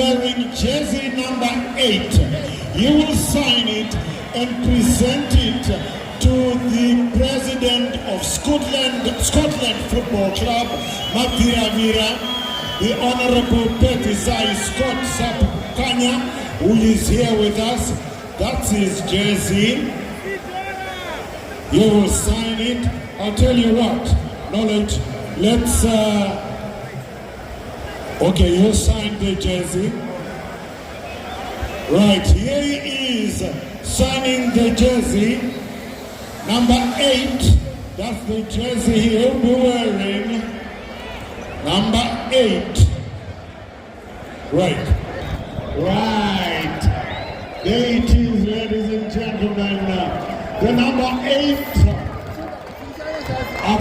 Wearing jersey number 8, he will sign it and present it to the president of Scottland Football Club, Mapira, the Honorable Petisai Scott Sapukanya, who is here with us. That's his jersey. He will sign it. I'll tell you what, Knowledge, let's, okay, you sign the jersey. Right, here he is signing the jersey. Number 8, that's the jersey he'll be wearing. Number 8. Right. Right. There it is, ladies and gentlemen. The number 8. Up.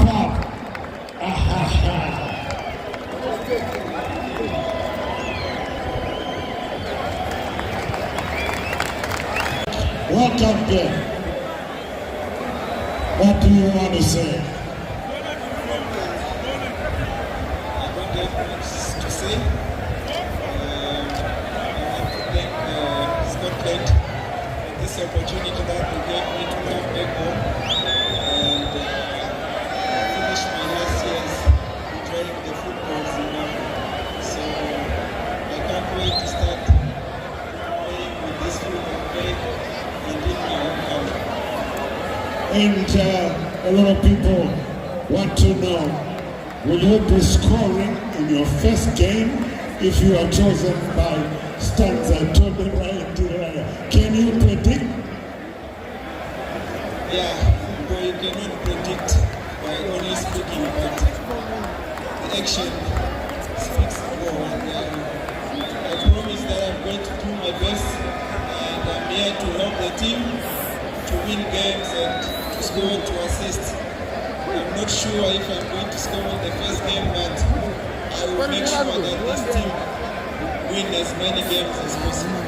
What up there? What do you want to say? I don't have much to say. I want to thank Scotland for this opportunity that they gave me to come back home and finish my last years enjoying the football Zimbabwe. So I can't wait to start playing with this football play and in my own country. And a lot of people want to know, will you be scoring in your first game if you are chosen by Stanza Toby Raya? Can you predict? Yeah, football you cannot predict by only speaking, but the action speaks more. And I promise that I'm going to do my best, and I'm here to help the team to win games and to score, to assist. I'm not sure if I'm going to score in the first game, but I will make sure that this team win as many games as possible.